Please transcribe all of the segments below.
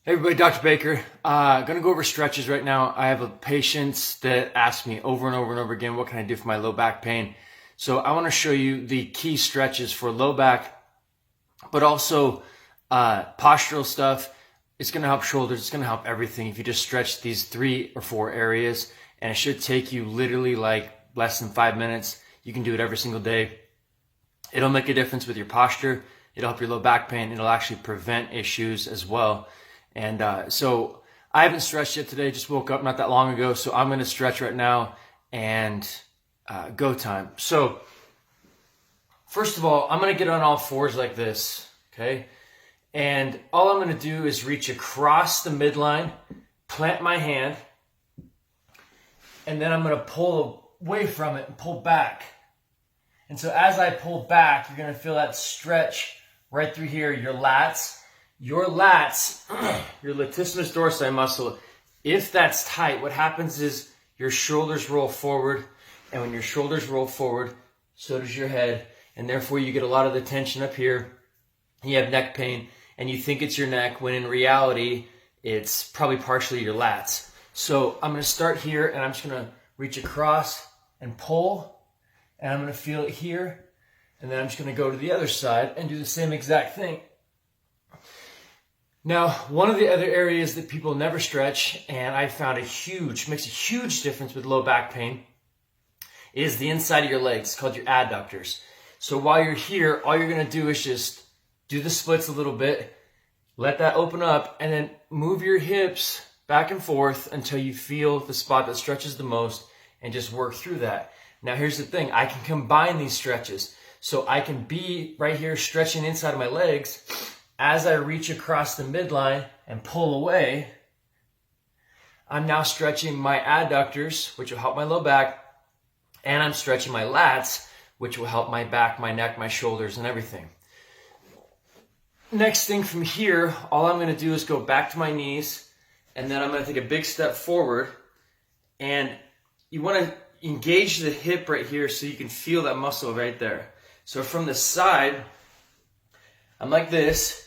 Hey everybody, Dr. Baker. Gonna go over stretches right now. I have a patient that asks me over and over and over again, what can I do for my low back pain? So I wanna show you the key stretches for low back, but also postural stuff. It's gonna help shoulders, it's gonna help everything if you just stretch these 3 or 4 areas, and it should take you literally like less than 5 minutes. You can do it every single day. It'll make a difference with your posture. It'll help your low back pain. It'll actually prevent issues as well. And so I haven't stretched yet today, just woke up not that long ago. So I'm going to stretch right now and go time. So first of all, I'm going to get on all fours like this. Okay. And all I'm going to do is reach across the midline, plant my hand, and then I'm going to pull away from it and pull back. And so as I pull back, you're going to feel that stretch right through here, your lats. Your lats, your latissimus dorsi muscle, if that's tight, what happens is your shoulders roll forward, and when your shoulders roll forward, so does your head, and therefore you get a lot of the tension up here. You have neck pain, and you think it's your neck, when in reality, it's probably partially your lats. So I'm going to start here, and I'm just going to reach across and pull, and I'm going to feel it here, and then I'm just going to go to the other side and do the same exact thing. Now, one of the other areas that people never stretch, and I found makes a huge difference with low back pain, is the inside of your legs, called your adductors. So while you're here, all you're going to do is just do the splits a little bit, let that open up, and then move your hips back and forth until you feel the spot that stretches the most, and just work through that. Now, here's the thing. I can combine these stretches. So I can be right here stretching inside of my legs. As I reach across the midline and pull away, I'm now stretching my adductors, which will help my low back, and I'm stretching my lats, which will help my back, my neck, my shoulders, and everything. Next thing from here, all I'm going to do is go back to my knees, and then I'm going to take a big step forward, and you want to engage the hip right here so you can feel that muscle right there. So from the side, I'm like this.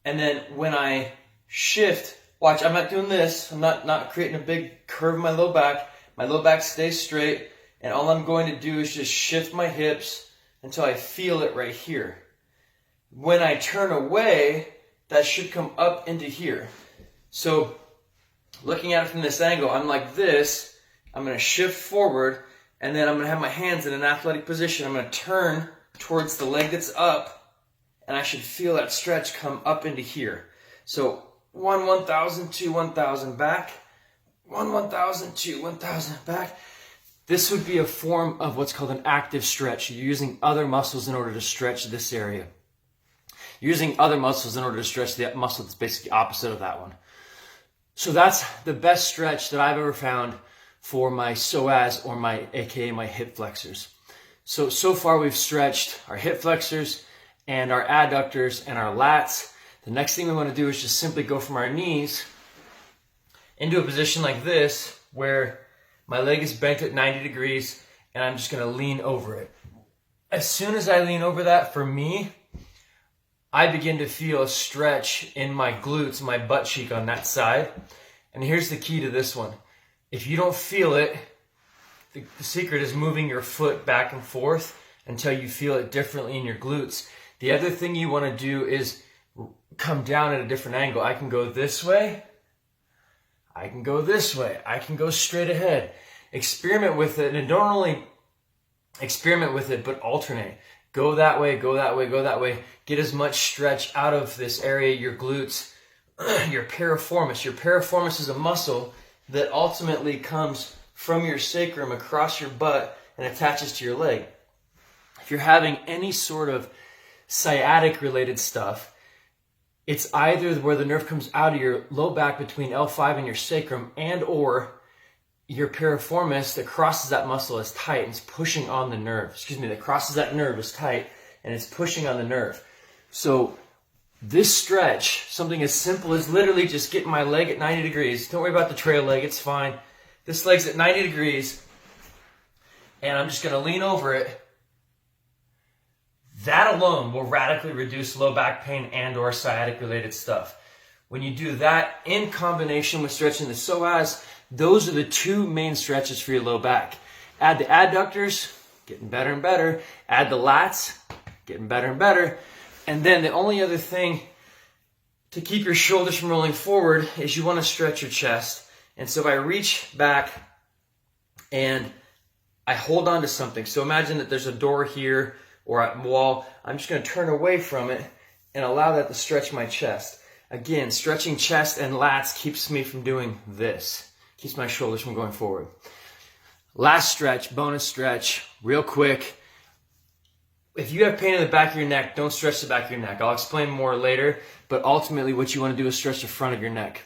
And then when I shift, watch, I'm not doing this. I'm not creating a big curve in my low back. My low back stays straight. And all I'm going to do is just shift my hips until I feel it right here. When I turn away, that should come up into here. So looking at it from this angle, I'm like this. I'm going to shift forward. And then I'm going to have my hands in an athletic position. I'm going to turn towards the leg that's up. And I should feel that stretch come up into here. So 1,000, 2, 1,000 back. 1,000, 2, 1,000 back. This would be a form of what's called an active stretch. You're using other muscles in order to stretch this area. You're using other muscles in order to stretch the muscle that's basically opposite of that one. So that's the best stretch that I've ever found for my psoas or aka my hip flexors. So far we've stretched our hip flexors and our adductors and our lats. The next thing we want to do is just simply go from our knees into a position like this where my leg is bent at 90 degrees and I'm just going to lean over it. As soon as I lean over that, for me, I begin to feel a stretch in my glutes, my butt cheek on that side. And here's the key to this one. If you don't feel it, the secret is moving your foot back and forth until you feel it differently in your glutes. The other thing you want to do is come down at a different angle. I can go this way. I can go this way. I can go straight ahead. Experiment with it. And don't only experiment with it, but alternate. Go that way, go that way, go that way. Get as much stretch out of this area, your glutes, your piriformis. Your piriformis is a muscle that ultimately comes from your sacrum across your butt and attaches to your leg. If you're having any sort of sciatic related stuff, it's either where the nerve comes out of your low back between L5 and your sacrum, and or your piriformis that crosses that muscle is tight and it's pushing on the nerve. That crosses that nerve is tight and it's pushing on the nerve. So this stretch, something as simple as literally just getting my leg at 90 degrees. Don't worry about the trail leg, it's fine. This leg's at 90 degrees and I'm just going to lean over it. That alone will radically reduce low back pain and or sciatic related stuff. When you do that in combination with stretching the psoas, those are the two main stretches for your low back. Add the adductors, getting better and better. Add the lats, getting better and better. And then the only other thing to keep your shoulders from rolling forward is you want to stretch your chest. And so if I reach back and I hold on to something, so imagine that there's a door here or a wall, I'm just going to turn away from it and allow that to stretch my chest. Again, stretching chest and lats keeps me from doing this. Keeps my shoulders from going forward. Last stretch, bonus stretch, real quick. If you have pain in the back of your neck, don't stretch the back of your neck. I'll explain more later, but ultimately what you want to do is stretch the front of your neck.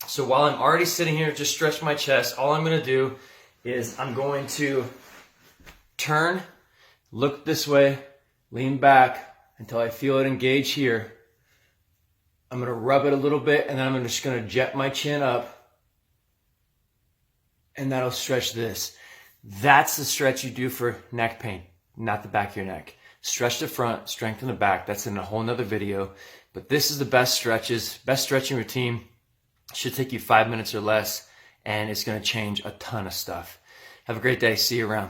So while I'm already sitting here, just stretch my chest, all I'm going to do is I'm going to turn, look this way, lean back until I feel it engage here. I'm going to rub it a little bit, and then I'm just going to jet my chin up, and that'll stretch this. That's the stretch you do for neck pain, not the back of your neck. Stretch the front, strengthen the back. That's in a whole nother video. But this is the best stretches, best stretching routine. Should take you 5 minutes or less, and it's going to change a ton of stuff. Have a great day. See you around.